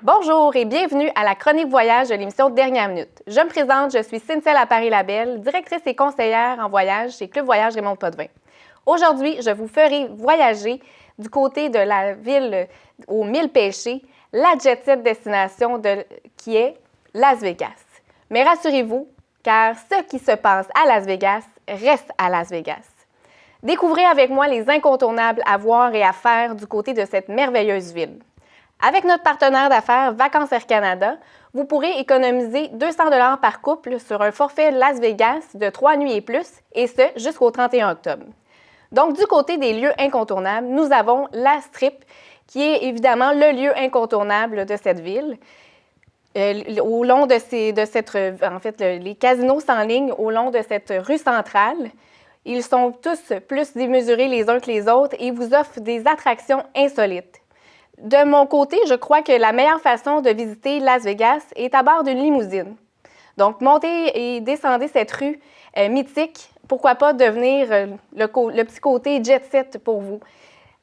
Bonjour et bienvenue à la chronique voyage de l'émission Dernière Minute. Je me présente, je suis Cynthia Lapari-Labelle, directrice et conseillère en voyage chez Club Voyage Raymond Potvin. Aujourd'hui, je vous ferai voyager du côté de la ville aux 1000 péchés, la jet-set destination qui est Las Vegas. Mais rassurez-vous, car ce qui se passe à Las Vegas reste à Las Vegas. Découvrez avec moi les incontournables à voir et à faire du côté de cette merveilleuse ville. Avec notre partenaire d'affaires Vacances Air Canada, vous pourrez économiser 200 $ par couple sur un forfait Las Vegas de 3 nuits et plus, et ce jusqu'au 31 octobre. Donc, du côté des lieux incontournables, nous avons la Strip, qui est évidemment le lieu incontournable de cette ville. Au long de les casinos s'enlignent au long de cette rue centrale. Ils sont tous plus démesurés les uns que les autres et vous offrent des attractions insolites. De mon côté, je crois que la meilleure façon de visiter Las Vegas est à bord d'une limousine. Donc, montez et descendez cette rue mythique. Pourquoi pas devenir le petit côté jet-set pour vous.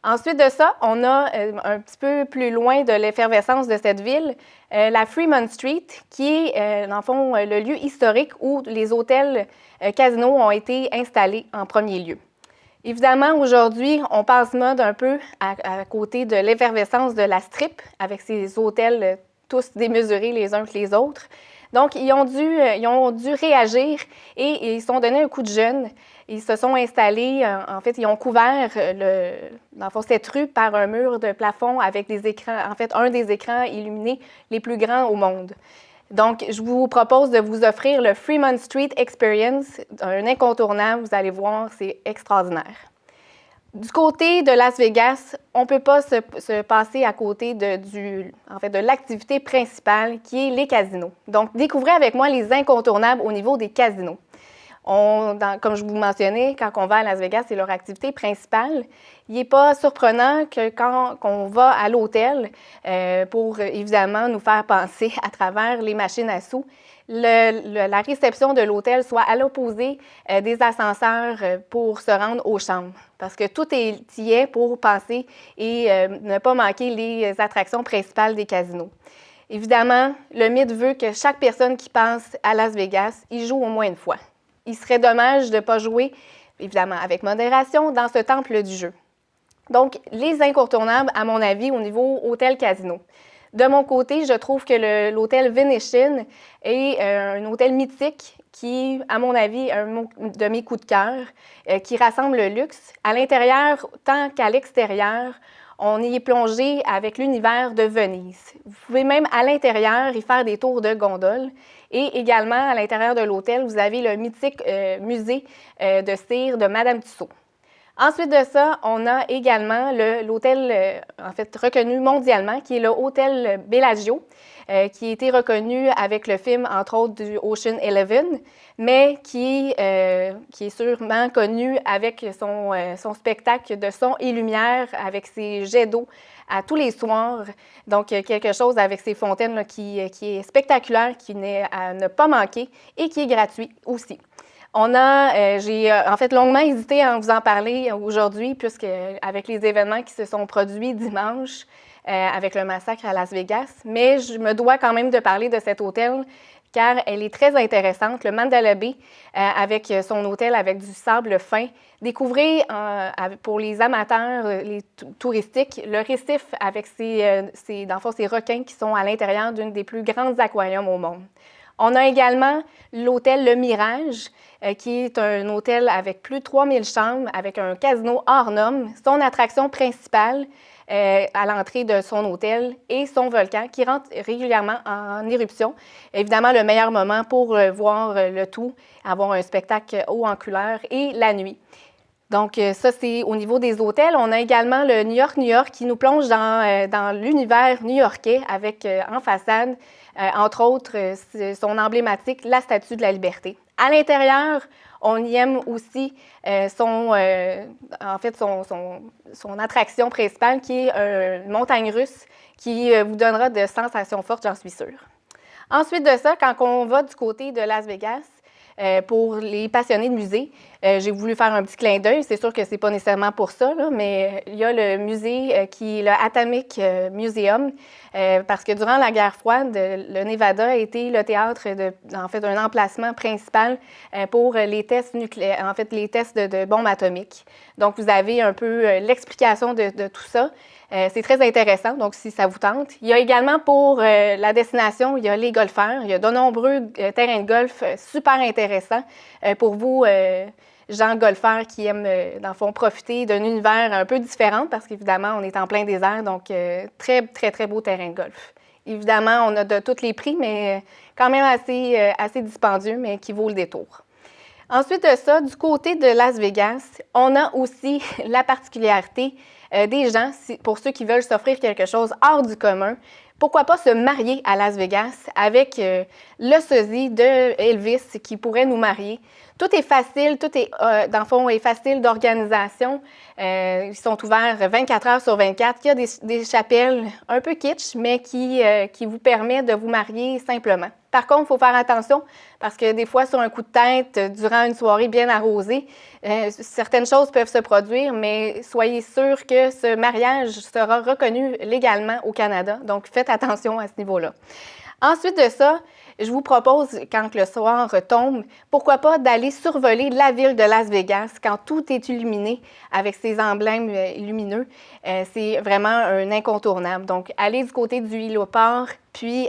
Ensuite de ça, on a un petit peu plus loin de l'effervescence de cette ville, la Fremont Street, qui est, dans le fond, le lieu historique où les hôtels casinos ont été installés en premier lieu. Évidemment, aujourd'hui, on passe mode un peu à côté de l'effervescence de la Strip, avec ces hôtels tous démesurés les uns que les autres. Donc, ils ont dû réagir et ils se sont donné un coup de jeune. Ils se sont installés, en fait, ils ont couvert cette rue par un mur de plafond avec des écrans, en fait, un des écrans illuminés les plus grands au monde. Donc, je vous propose de vous offrir le Fremont Street Experience, un incontournable, vous allez voir, c'est extraordinaire. Du côté de Las Vegas, on ne peut pas se passer à côté de l'activité principale qui est les casinos. Donc, découvrez avec moi les incontournables au niveau des casinos. Comme je vous mentionnais, quand on va à Las Vegas, c'est leur activité principale. Il n'est pas surprenant que quand on va à l'hôtel, pour évidemment nous faire penser à travers les machines à sous, la réception de l'hôtel soit à l'opposé des ascenseurs pour se rendre aux chambres. Parce que tout y est pour passer et ne pas manquer les attractions principales des casinos. Évidemment, le mythe veut que chaque personne qui passe à Las Vegas y joue au moins une fois. Il serait dommage de ne pas jouer, évidemment, avec modération, dans ce temple du jeu. Donc, les incontournables, à mon avis, au niveau hôtel-casino. De mon côté, je trouve que l'hôtel Venetian est un hôtel mythique qui, à mon avis, est un de mes coups de cœur, qui rassemble le luxe. À l'intérieur, tant qu'à l'extérieur, on y est plongé avec l'univers de Venise. Vous pouvez même, à l'intérieur, y faire des tours de gondole. Et également, à l'intérieur de l'hôtel, vous avez le mythique musée de cire de Madame Tussauds. Ensuite de ça, on a également l'hôtel, reconnu mondialement, qui est le hôtel Bellagio, qui a été reconnu avec le film, entre autres, du Ocean 11, mais qui est sûrement connu avec son spectacle de son et lumière, avec ses jets d'eau à tous les soirs. Donc, quelque chose avec ces fontaines là, qui est spectaculaire, qui n'est à ne pas manquer et qui est gratuit aussi. J'ai longuement hésité à vous en parler aujourd'hui, puisque avec les événements qui se sont produits dimanche, avec le massacre à Las Vegas, mais je me dois quand même de parler de cet hôtel, car elle est très intéressante, le Mandalay Bay, avec son hôtel avec du sable fin. Découvrez, pour les amateurs touristiques, le récif avec ces requins qui sont à l'intérieur d'une des plus grandes aquariums au monde. On a également l'hôtel Le Mirage, qui est un hôtel avec plus de 3000 chambres, avec un casino hors norme. Son attraction principale à l'entrée de son hôtel et son volcan qui rentre régulièrement en éruption. Évidemment, le meilleur moment pour voir le tout, avoir un spectacle haut en couleur et la nuit. Donc, ça, c'est au niveau des hôtels. On a également le New York qui nous plonge dans l'univers new-yorkais avec en façade, entre autres, son emblématique, la Statue de la Liberté. À l'intérieur, on y aime aussi son attraction principale qui est une montagne russe qui vous donnera de sensations fortes, j'en suis sûre. Ensuite de ça, quand on va du côté de Las Vegas, pour les passionnés de musée, J'ai voulu faire un petit clin d'œil. C'est sûr que c'est pas nécessairement pour ça, là, mais il y a le musée qui est le Atomic Museum, parce que durant la guerre froide, le Nevada a été le théâtre d'un emplacement principal pour les tests nucléaires, en fait, les tests de bombes atomiques. Donc, vous avez un peu l'explication de tout ça. C'est très intéressant, donc si ça vous tente. Il y a également pour la destination, il y a les golfeurs. Il y a de nombreux terrains de golf super intéressants pour vous, gens golfeurs qui aiment, dans le fond, profiter d'un univers un peu différent parce qu'évidemment, on est en plein désert, donc très, très, très beau terrain de golf. Évidemment, on a de tous les prix, mais quand même assez dispendieux, mais qui vaut le détour. Ensuite de ça, du côté de Las Vegas, on a aussi la particularité des gens, pour ceux qui veulent s'offrir quelque chose hors du commun, pourquoi pas se marier à Las Vegas avec le sosie de Elvis qui pourrait nous marier. Tout est facile, tout est, dans le fond, est facile d'organisation. Ils sont ouverts 24 heures sur 24. Il y a des chapelles un peu kitsch, mais qui vous permet de vous marier simplement. Par contre, il faut faire attention parce que des fois, sur un coup de tête, durant une soirée bien arrosée, certaines choses peuvent se produire, mais soyez sûr que ce mariage sera reconnu légalement au Canada. Donc, faites attention à ce niveau-là. Ensuite de ça, je vous propose, quand le soir tombe, pourquoi pas d'aller survoler la ville de Las Vegas quand tout est illuminé avec ses emblèmes lumineux. C'est vraiment un incontournable. Donc, allez du côté du héliport, puis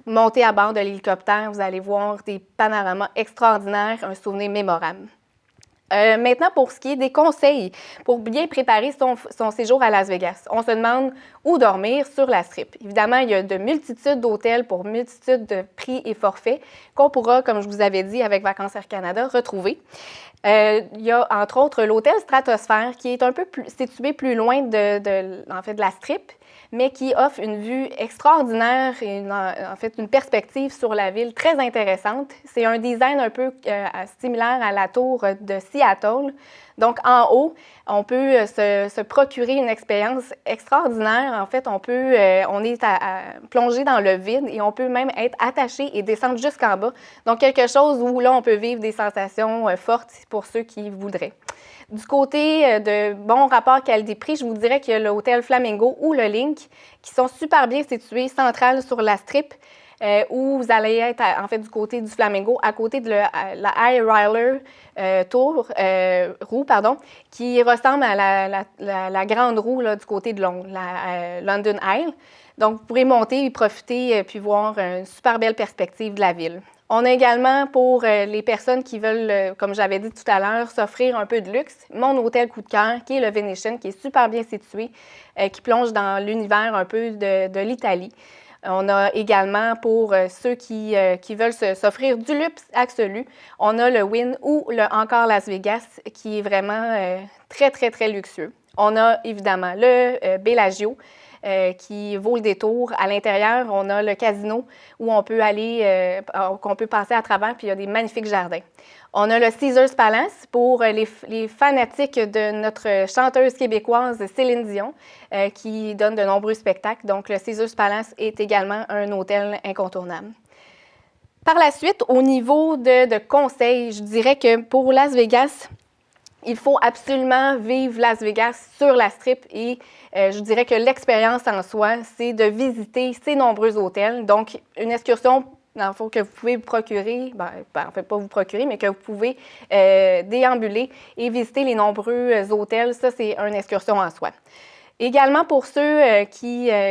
montez à bord de l'hélicoptère. Vous allez voir des panoramas extraordinaires, un souvenir mémorable. Maintenant, pour ce qui est des conseils pour bien préparer son séjour à Las Vegas, on se demande où dormir sur la Strip. Évidemment, il y a de multitudes d'hôtels pour multitudes de prix et forfaits qu'on pourra, comme je vous avais dit, avec Vacances Air Canada, retrouver. Il y a entre autres l'hôtel Stratosphère qui est un peu situé plus loin de la Strip, mais qui offre une vue extraordinaire et une perspective sur la ville très intéressante. C'est un design un peu similaire à la tour de Seattle. Donc, en haut, on peut se procurer une expérience extraordinaire. En fait, on est plongé dans le vide et on peut même être attaché et descendre jusqu'en bas. Donc, quelque chose où là, on peut vivre des sensations fortes pour ceux qui voudraient. Du côté de bon rapport qualité-prix, je vous dirais qu'il y a l'hôtel Flamingo ou le Link qui sont super bien situés, centrales sur la Strip, où vous allez être en fait du côté du Flamingo, à côté de la High Roller roue, qui ressemble à la grande roue là, du côté de Londres, la London Eye. Donc, vous pourrez monter et profiter puis voir une super belle perspective de la ville. On a également pour les personnes qui veulent, comme j'avais dit tout à l'heure, s'offrir un peu de luxe, mon hôtel coup de cœur, qui est le Venetian, qui est super bien situé, qui plonge dans l'univers un peu de l'Italie. On a également pour ceux qui veulent s'offrir du luxe absolu, on a le Wynn ou le Encore Las Vegas, qui est vraiment très, très, très luxueux. On a évidemment le Bellagio, qui vaut le détour. À l'intérieur, on a le casino où on peut aller, qu'on peut passer à travers, puis il y a des magnifiques jardins. On a le Caesars Palace pour les fanatiques de notre chanteuse québécoise Céline Dion, qui donne de nombreux spectacles. Donc, le Caesars Palace est également un hôtel incontournable. Par la suite, au niveau de conseils, je dirais que pour Las Vegas, il faut absolument vivre Las Vegas sur la Strip et je dirais que l'expérience en soi, c'est de visiter ces nombreux hôtels. Donc, une excursion, dans le fond, que vous pouvez vous procurer, en fait, pas vous procurer, mais que vous pouvez déambuler et visiter les nombreux hôtels. Ça, c'est une excursion en soi. Également pour ceux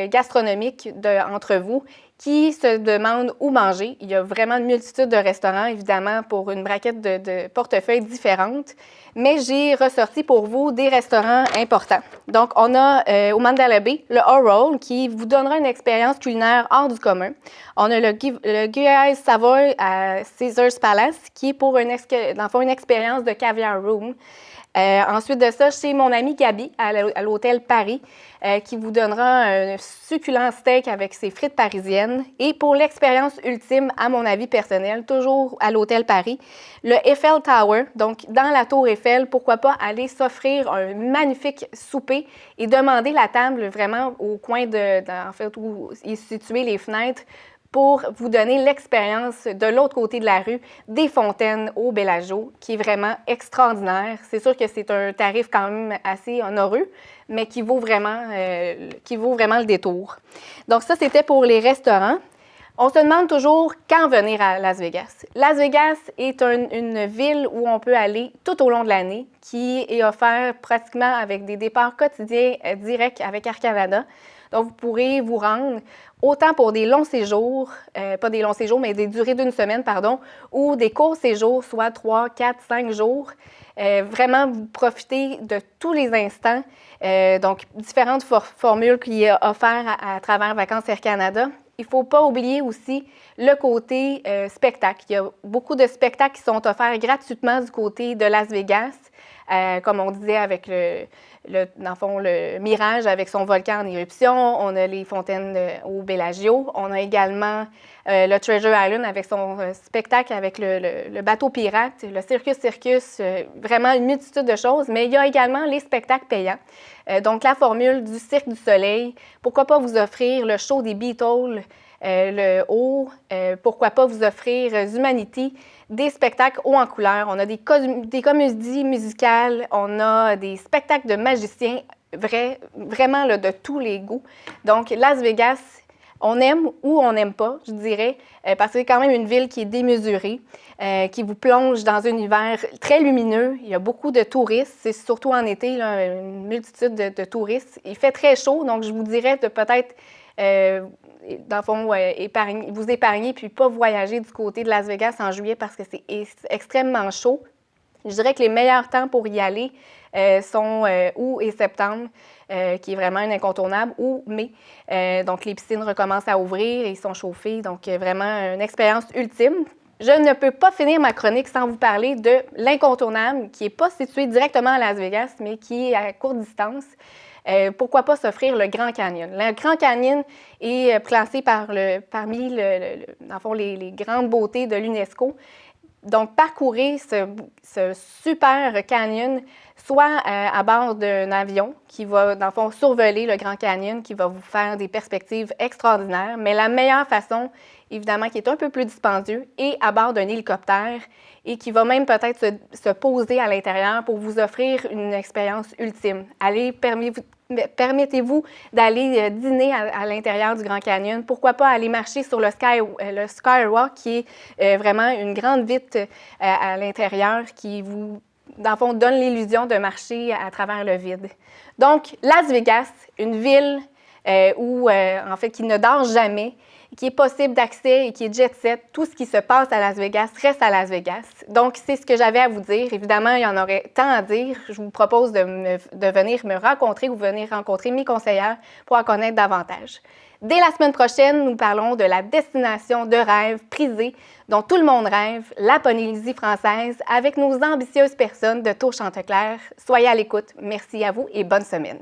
gastronomiques entre vous, qui se demandent où manger. Il y a vraiment une multitude de restaurants, évidemment, pour une braquette de portefeuilles différentes. Mais j'ai ressorti pour vous des restaurants importants. Donc, on a au Mandalay Bay le O-Roll qui vous donnera une expérience culinaire hors du commun. On a le Guy Savoy à Caesars Palace qui est pour dans le fond, une expérience de caviar room. Ensuite de ça, chez mon amie Gabi à l'hôtel Paris, qui vous donnera un succulent steak avec ses frites parisiennes. Et pour l'expérience ultime, à mon avis personnel, toujours à l'hôtel Paris, le Eiffel Tower. Donc, dans la tour Eiffel, pourquoi pas aller s'offrir un magnifique souper et demander la table vraiment au coin en fait, où est située les fenêtres pour vous donner l'expérience de l'autre côté de la rue des fontaines au Bellagio, qui est vraiment extraordinaire. C'est sûr que c'est un tarif quand même assez onéreux, mais qui vaut vraiment le détour. Donc ça, c'était pour les restaurants. On se demande toujours quand venir à Las Vegas. Las Vegas est une ville où on peut aller tout au long de l'année, qui est offert pratiquement avec des départs quotidiens directs avec Air Canada. Donc, vous pourrez vous rendre autant pour des longs séjours, pas des longs séjours, mais des durées d'une semaine, pardon, ou des courts séjours, soit 3, 4, 5 jours. Vraiment, vous profitez de tous les instants. Donc, différentes formules qui est offertes à travers Vacances Air Canada. Il ne faut pas oublier aussi le côté spectacle. Il y a beaucoup de spectacles qui sont offerts gratuitement du côté de Las Vegas, comme on disait avec dans le fond, le Mirage avec son volcan en éruption. On a les fontaines au Bellagio. On a également le Treasure Island avec son spectacle avec le bateau pirate, le Circus, vraiment une multitude de choses. Mais il y a également les spectacles payants. Donc, la formule du Cirque du Soleil. Pourquoi pas vous offrir le show des Beatles, le haut, pourquoi pas vous offrir Zumanity, des spectacles hauts en couleur. On a des comédies musicales, on a des spectacles de magiciens, vraiment là, de tous les goûts. Donc, Las Vegas, on aime ou on n'aime pas, je dirais, parce que c'est quand même une ville qui est démesurée, qui vous plonge dans un univers très lumineux. Il y a beaucoup de touristes, c'est surtout en été, là, une multitude de touristes. Il fait très chaud, donc je vous dirais de peut-être dans le fond, vous épargner puis pas voyager du côté de Las Vegas en juillet parce que c'est extrêmement chaud. Je dirais que les meilleurs temps pour y aller sont août et septembre, qui est vraiment un incontournable, ou mai. Donc, les piscines recommencent à ouvrir et ils sont chauffés. Donc, vraiment une expérience ultime. Je ne peux pas finir ma chronique sans vous parler de l'incontournable qui n'est pas situé directement à Las Vegas, mais qui est à courte distance. Pourquoi pas s'offrir le Grand Canyon? Le Grand Canyon est classé parmi dans le fond, les grandes beautés de l'UNESCO. Donc, parcourir ce super canyon, soit à bord d'un avion qui va, dans le fond, survoler le Grand Canyon, qui va vous faire des perspectives extraordinaires. Mais la meilleure façon, évidemment, qui est un peu plus dispendieux, est à bord d'un hélicoptère et qui va même peut-être se poser à l'intérieur pour vous offrir une expérience ultime. Permettez-vous d'aller dîner à l'intérieur du Grand Canyon. Pourquoi pas aller marcher sur le Skywalk, qui est vraiment une grande vitre à l'intérieur qui vous, dans le fond, donne l'illusion de marcher à travers le vide. Donc, Las Vegas, une ville en fait, qui ne dort jamais, qui est possible d'accès et qui est jet-set. Tout ce qui se passe à Las Vegas reste à Las Vegas. Donc, c'est ce que j'avais à vous dire. Évidemment, il y en aurait tant à dire. Je vous propose de venir me rencontrer ou venir rencontrer mes conseillères pour en connaître davantage. Dès la semaine prochaine, nous parlons de la destination de rêve prisée dont tout le monde rêve, la Polynésie française, avec nos ambitieuses personnes de Tour Chanteclair. Soyez à l'écoute. Merci à vous et bonne semaine.